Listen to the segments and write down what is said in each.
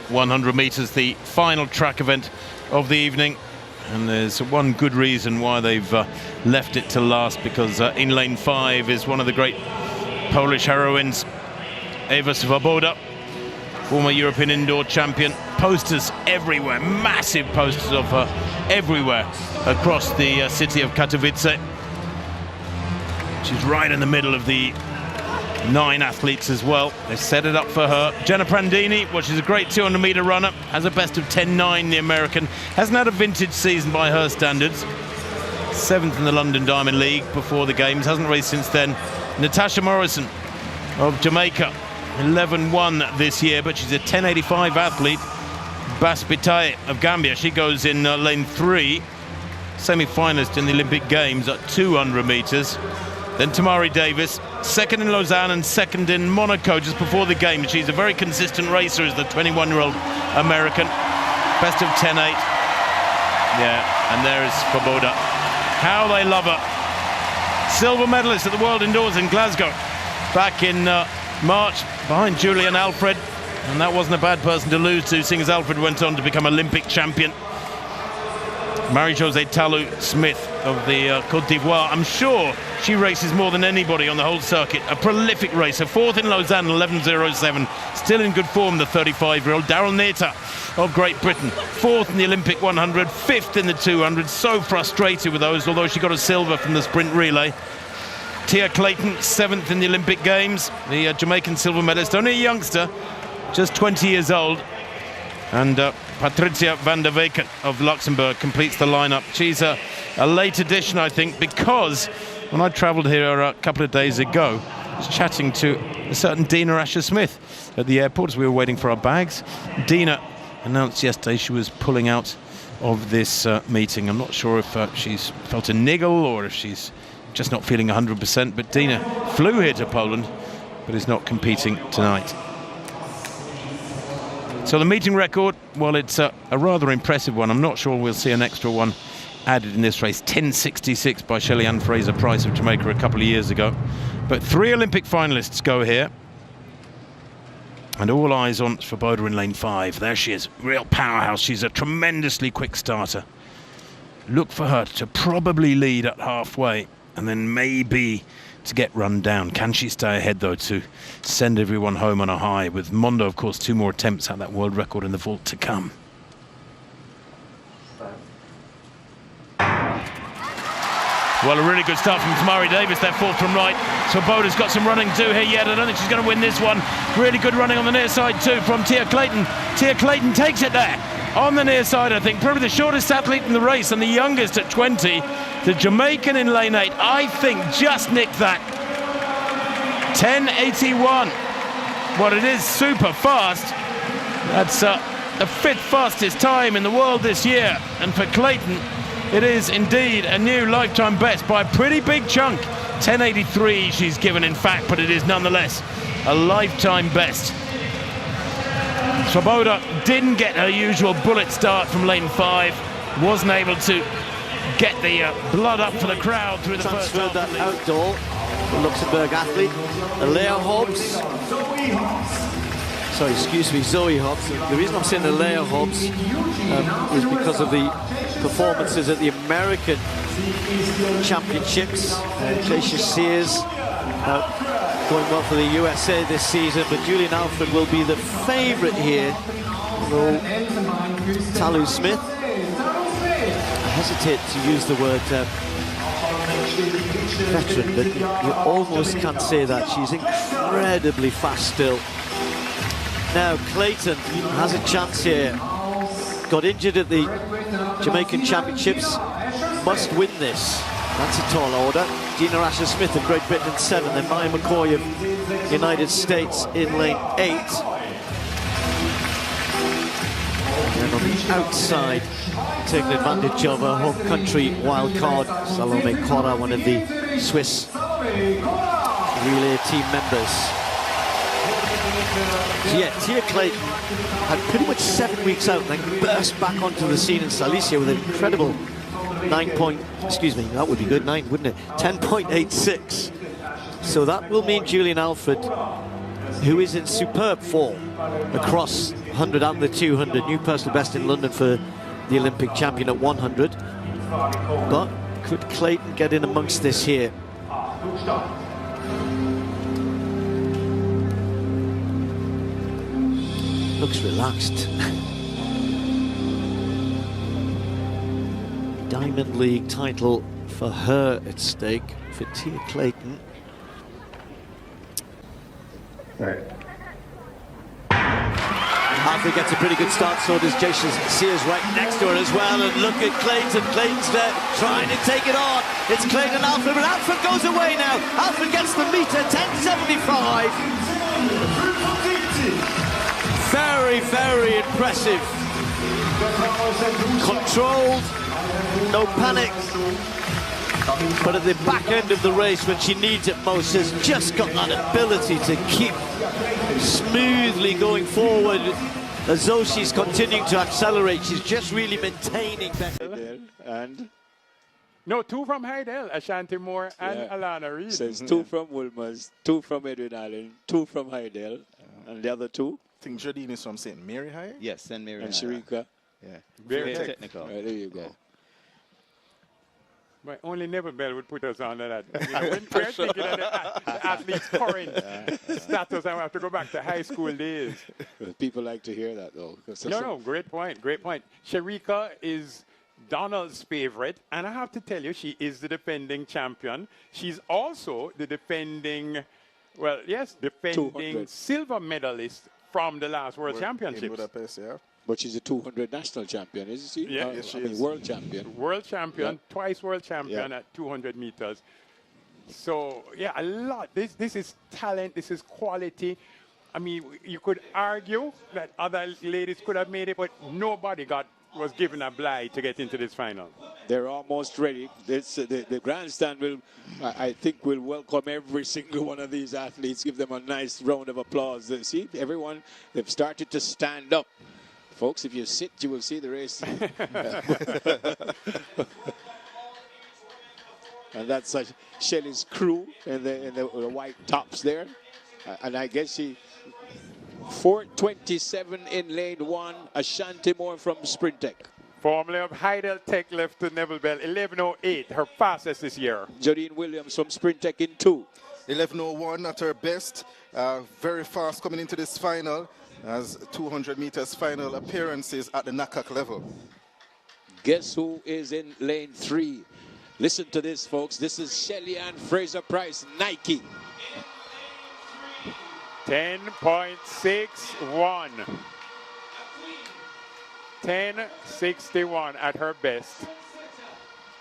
100 meters, the final track event of the evening. And there's one good reason why they've left it to last, because in lane 5 is one of the great Polish heroines, Ewa Swoboda, former European indoor champion. Posters everywhere, massive posters of her everywhere across the city of Katowice. She's right in the middle of the 9 athletes as well. They set it up for her. Jenna Prandini, well, she's a great 200-meter runner, has a best of 10.9, the American. Hasn't had a vintage season by her standards. 7th in the London Diamond League before the games, hasn't raced since then. Natasha Morrison of Jamaica, 11-1 this year, but she's a 10.85 athlete. Bas Bitaye of Gambia, she goes in lane 3, semi-finalist in the Olympic Games at 200 meters. Then Tamari Davis, 2nd in Lausanne and 2nd in Monaco just before the game. She's a very consistent racer as the 21-year-old American. Best of 10.8. Yeah, and there is Swoboda. How they love her. Silver medalist at the World Indoors in Glasgow back in March, behind Julian Alfred. And that wasn't a bad person to lose to, seeing as Alfred went on to become Olympic champion. Marie-Josée Talou-Smith of the Côte d'Ivoire. I'm sure she races more than anybody on the whole circuit. A prolific racer. 4th in Lausanne, 11.07. Still in good form, the 35-year-old. Daryl Neta of Great Britain. 4th in the Olympic 100, 5th in the 200. So frustrated with those, although she got a silver from the sprint relay. Tia Clayton, 7th in the Olympic Games. The Jamaican silver medalist. Only a youngster, just 20 years old. And Patricia van der Weken of Luxembourg completes the lineup. She's a late addition, I think, because when I travelled here a couple of days ago, I was chatting to a certain Dina Asher-Smith at the airport as we were waiting for our bags. Dina announced yesterday she was pulling out of this meeting. I'm not sure if she's felt a niggle or if she's just not feeling 100%, but Dina flew here to Poland, but is not competing tonight. So the meeting record, well, it's a rather impressive one. I'm not sure we'll see an extra one added in this race. 10.66 by Shelly-Ann Fraser-Price of Jamaica a couple of years ago. But 3 Olympic finalists go here. And all eyes on Swoboda in lane 5. There she is, real powerhouse. She's a tremendously quick starter. Look for her to probably lead at halfway and then maybe to get run down. Can she stay ahead, though, to send everyone home on a high? With Mondo, of course, 2 more attempts at that world record in the vault to come. Well, a really good start from Tamari Davis there, 4th from right. Swoboda's got some running to do here yet. I don't think she's going to win this one. Really good running on the near side, too, from Tia Clayton. Tia Clayton takes it there on the near side, I think. Probably the shortest athlete in the race and the youngest at 20. The Jamaican in lane 8, I think, just nicked that. 10.81. Well, it is super fast. That's the 5th fastest time in the world this year. And for Clayton, it is indeed a new lifetime best by a pretty big chunk. 10.83 she's given, in fact, but it is nonetheless a lifetime best. Swoboda didn't get her usual bullet start from lane 5. Wasn't able to get the blood up for the crowd through the first half. Transferred that outdoor, the Luxembourg athlete, Alea Hobbs. Sorry, excuse me, Zoe Hobbs. The reason I'm saying Alea Hobbs is because of the performances at the American Championships. Glacier Sears going well for the USA this season, but Julian Alfred will be the favourite here. Talou-Smith. I hesitate to use the word veteran, but you almost can't say that. She's incredibly fast still. Now Clayton has a chance here. Got injured at the Jamaican Championships. Must win this. That's a tall order. Dina Asher-Smith of Great Britain in 7, then Maya McCoy of United States in lane 8. And on the outside, taking advantage of a home country wild card, Salome Cora, one of the Swiss relay team members. So yeah, Tia Clayton had pretty much 7 weeks out and then burst back onto the scene in Silesia with an incredible 9, wouldn't it? 10.86. So that will mean Julian Alfred, who is in superb form across 100 and the 200. New personal best in London for the Olympic champion at 100. But could Clayton get in amongst this here? Looks relaxed. Diamond League title for her at stake for Tia Clayton. Right. Alfred gets a pretty good start, so does Jason Sears right next to her as well. And look at Clayton. Clayton's there trying to take it on. It's Clayton and Alfred, but Alfred goes away now. Alfred gets the meter, 10.75. Very, very impressive. Controlled, no panic. But at the back end of the race, when she needs it most, has just got that ability to keep smoothly going forward as though she's continuing to accelerate. She's just really maintaining that. And no, 2 from Heidel, Ashanti Moore and Alana Reid. so it's 2 from Wolmer's, 2 from Edwin Allen, 2 from Heidel, and the other 2? I think Jodine is from St. Mary High. Yes, St. Mary. And Sharika. Yeah. Very technical. Right, there you go. But only Neville Bell would put us under that. You know, when we're thinking of the athlete's current status, I have to go back to high school days. People like to hear that, though. No, great point, great point. Sharika is Donald's favorite, and I have to tell you, she is the defending champion. She's also the defending, well, yes, defending 200. silver medalist from the last World In Championships. Budapest, yeah. But she's a 200 national champion, isn't she? Yeah. Yes, she I mean, is. world champion. World champion, Yeah. twice world champion Yeah. at 200 meters. So, yeah, a lot. This is talent. This is quality. I mean, you could argue that other ladies could have made it, but nobody was given a blight to get into this final. They're almost ready. The grandstand will, I think, will welcome every single one of these athletes, give them a nice round of applause. See, everyone, they've started to stand up. Folks, if you sit, you will see the race. And that's Shelley's crew in the white tops there. And I guess she 4:27 in lane 1, Ashanti Moore from Sprintec. Formerly of Heidel Tech left to Neville Bell, 11:08, her fastest this year. Jodine Williams from Sprintec in 2. 11:01 at her best. Very fast coming into this final as 200 meters final appearances at the NACAC level. Guess who is in lane 3? Listen to this, folks. This is Shelly Ann Fraser-Price, Nike. 10.61. 10.61 at her best.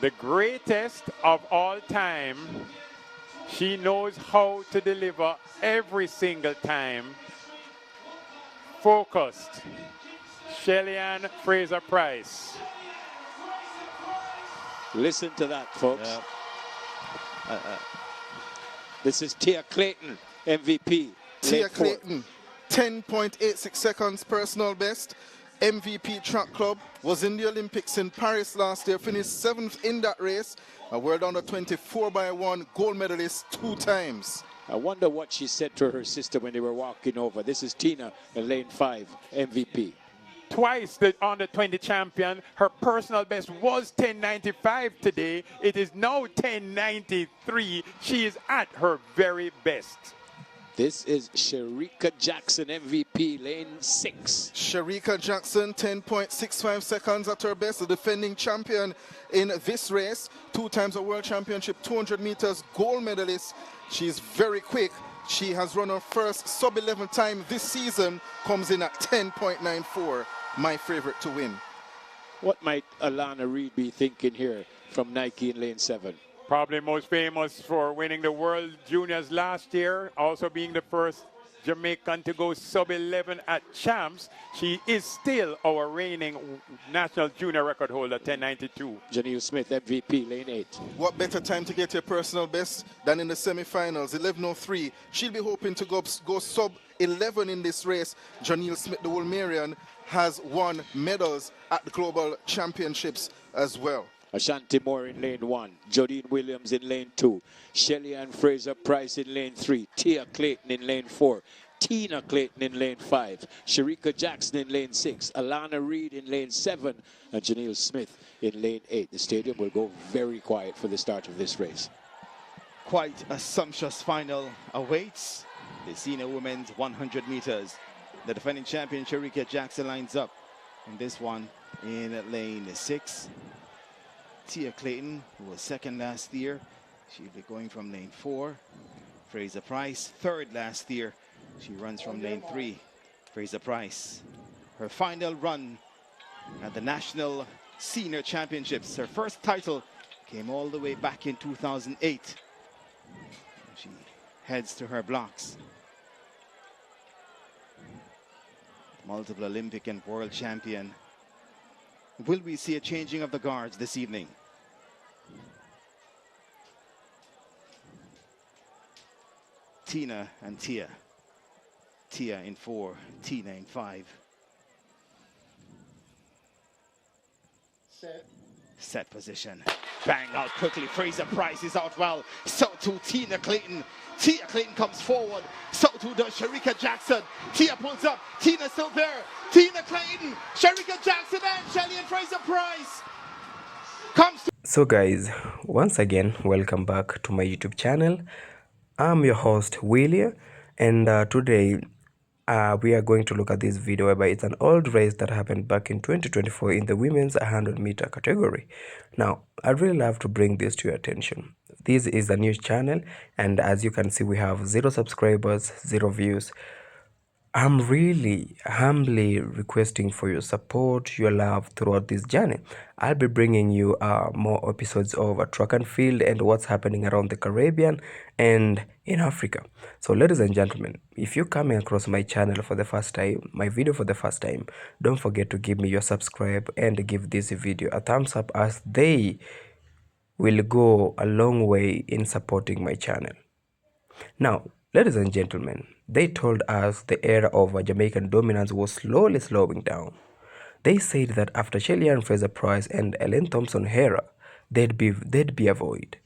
The greatest of all time. She knows how to deliver every single time. Focused. Shelly Ann Fraser-Price. Listen to that, folks. This is Tia Clayton, MVP. Tia lane 4. Clayton, 10.86 seconds personal best. MVP Track Club, was in the Olympics in Paris last year, finished 7th in that race. A world under 24x1 gold medalist 2 times. I wonder what she said to her sister when they were walking over. This is Tina in lane 5, MVP. Twice the under 20 champion. Her personal best was 10.95 today. It is now 10.93. She is at her very best. This is Sharika Jackson, MVP, lane 6. Sharika Jackson, 10.65 seconds at her best, the defending champion in this race. 2 times a world championship, 200 meters gold medalist. She's very quick. She has run her first sub-11 time this season, comes in at 10.94. My favorite to win. What might Alana Reid be thinking here from Nike in lane 7? Probably most famous for winning the World Juniors last year, also being the first Jamaican to go sub-11 at Champs. She is still our reigning national junior record holder, 10.92. Janelle Smith, MVP, lane 8. What better time to get your personal best than in the semi-finals, 11:03. She'll be hoping to go sub-11 in this race. Janelle Smith, the Wolmerian, has won medals at the Global Championships as well. Ashanti Moore in lane 1. Jodine Williams in lane 2. Shelly Ann Fraser-Price in lane 3. Tia Clayton in lane 4. Tina Clayton in lane 5, Sharika Jackson in lane 6, Alana Reed in lane 7, and Janelle Smith in lane 8. The stadium will go very quiet for the start of this race. Quite a sumptuous final awaits the senior women's 100 meters. The defending champion Sharika Jackson lines up in this one in lane 6. Tia Clayton, who was second last year, she'll be going from lane 4. Fraser Price, third last year. She runs from lane 3. Fraser Price, her final run at the National Senior Championships. Her first title came all the way back in 2008. She heads to her blocks. Multiple Olympic and world champion. Will we see a changing of the guards this evening? Tina and Tia. Tia in 4, Tina in 5. Set position. Bang out quickly. Fraser Price is out well. So too Tina Clayton. Tia Clayton comes forward. So too does Sharika Jackson. Tia pulls up. Tina still there. Tina Clayton. Sharika Jackson and Shelly and Fraser Price. Comes to So guys, once again, welcome back to my YouTube channel. I'm your host William, and today we are going to look at this video whereby it's an old race that happened back in 2024 in the women's 100-meter category. Now, I'd really love to bring this to your attention. This is a new channel, and as you can see, we have 0 subscribers, 0 views. I'm really humbly requesting for your support, your love throughout this journey. I'll be bringing you more episodes of track and field and what's happening around the Caribbean and in Africa. So ladies and gentlemen, if you're coming across my channel for the first time, my video for the first time, don't forget to give me your subscribe and give this video a thumbs up, as they will go a long way in supporting my channel. Now, ladies and gentlemen, they told us the era of Jamaican dominance was slowly slowing down. They said that after Shelly and Fraser Price and Ellen Thompson era, they'd be a void.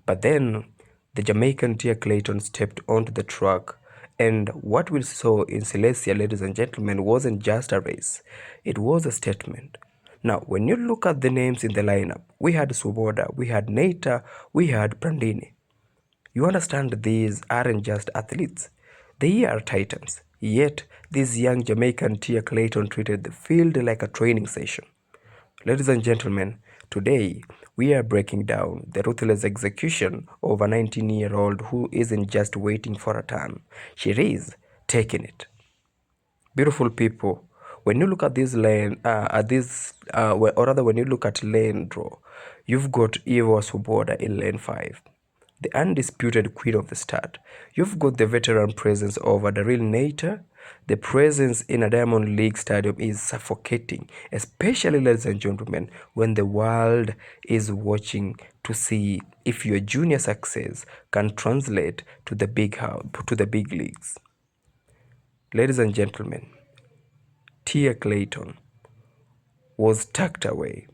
But then the Jamaican Tia Clayton stepped onto the track, and what we saw in Celestia, ladies and gentlemen, wasn't just a race. It was a statement. Now, when you look at the names in the lineup, we had Swoboda, we had Neita, we had Prandini. You understand, these aren't just athletes. They are titans. Yet, this young Jamaican Tia Clayton treated the field like a training session. Ladies and gentlemen, today we are breaking down the ruthless execution of a 19-year-old who isn't just waiting for a turn. She is taking it. Beautiful people, when you look at this lane, when you look at lane draw, you've got Eva Swoboda in lane 5. The undisputed queen of the start. You've got the veteran presence over the real Nater. The presence in a Diamond League stadium is suffocating, especially, ladies and gentlemen, when the world is watching to see if your junior success can translate to the big leagues. Ladies and gentlemen, Tia Clayton was tucked away,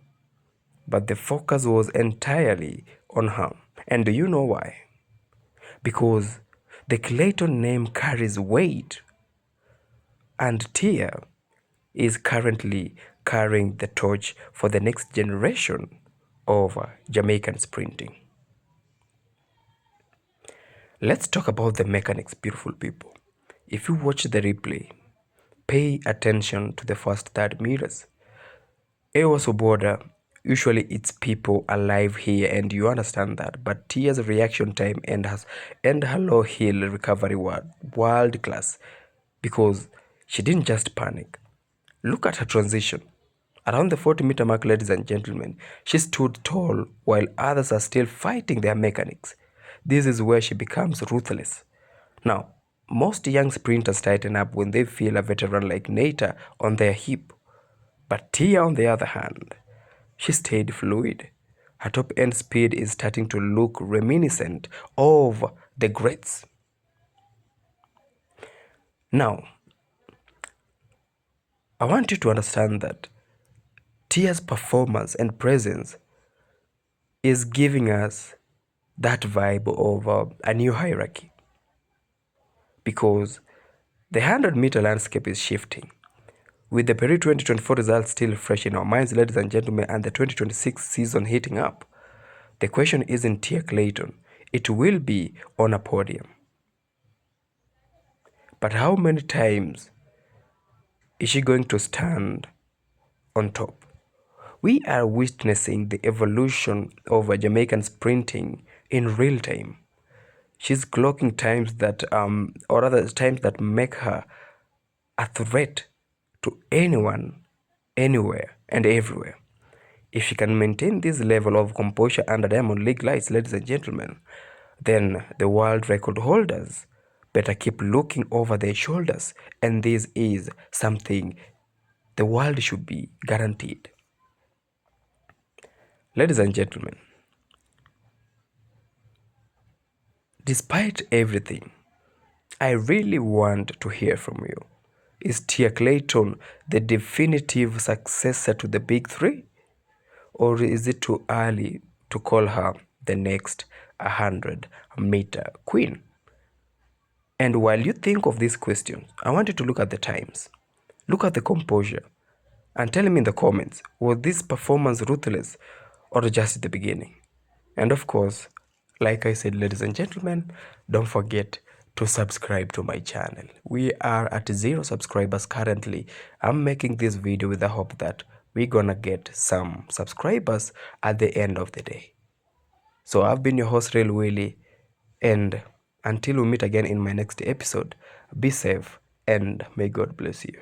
but the focus was entirely on her. And do you know why? Because the Clayton name carries weight, and Tia is currently carrying the torch for the next generation of Jamaican sprinting. Let's talk about the mechanics, beautiful people. If you watch the replay, pay attention to the first 30 meters. Ewa Swoboda, usually it's people alive here, and you understand that, but Tia's reaction time and her low hill recovery were world class, because she didn't just panic. Look at her transition. Around the 40-meter mark, ladies and gentlemen, she stood tall while others are still fighting their mechanics. This is where she becomes ruthless. Now, most young sprinters tighten up when they feel a veteran like Nater on their hip. But Tia, on the other hand, she stayed fluid. Her top-end speed is starting to look reminiscent of the greats. Now, I want you to understand that Tia's performance and presence is giving us that vibe of a new hierarchy. Because The 100-meter landscape is shifting. With the Paris 2024 results still fresh in our minds, ladies and gentlemen, and the 2026 season heating up, the question isn't Tia CLAYTON. It will be on a podium. But how many times is she going to stand on top? We are witnessing the evolution of a Jamaican sprinting in real time. She's clocking times that, or rather times that make her a threat to anyone, anywhere, and everywhere. If she can maintain this level of composure under Diamond League lights, ladies and gentlemen, then the world record holders better keep looking over their shoulders, and this is something the world should be guaranteed. Ladies and gentlemen, despite everything, I really want to hear from you. Is Tia CLAYTON the definitive successor to the big three? Or is it too early to call her the next 100-meter queen? And while you think of these questions, I want you to look at the times. Look at the composure. And tell me in the comments, was this performance ruthless or just the beginning? And of course, like I said, ladies and gentlemen, don't forget to subscribe to my channel. We are at 0 subscribers currently. I'm making this video with the hope that we're gonna get some subscribers at the end of the day. So I've been your host, Real Willie, and until we meet again in my next episode, be safe and may God bless you.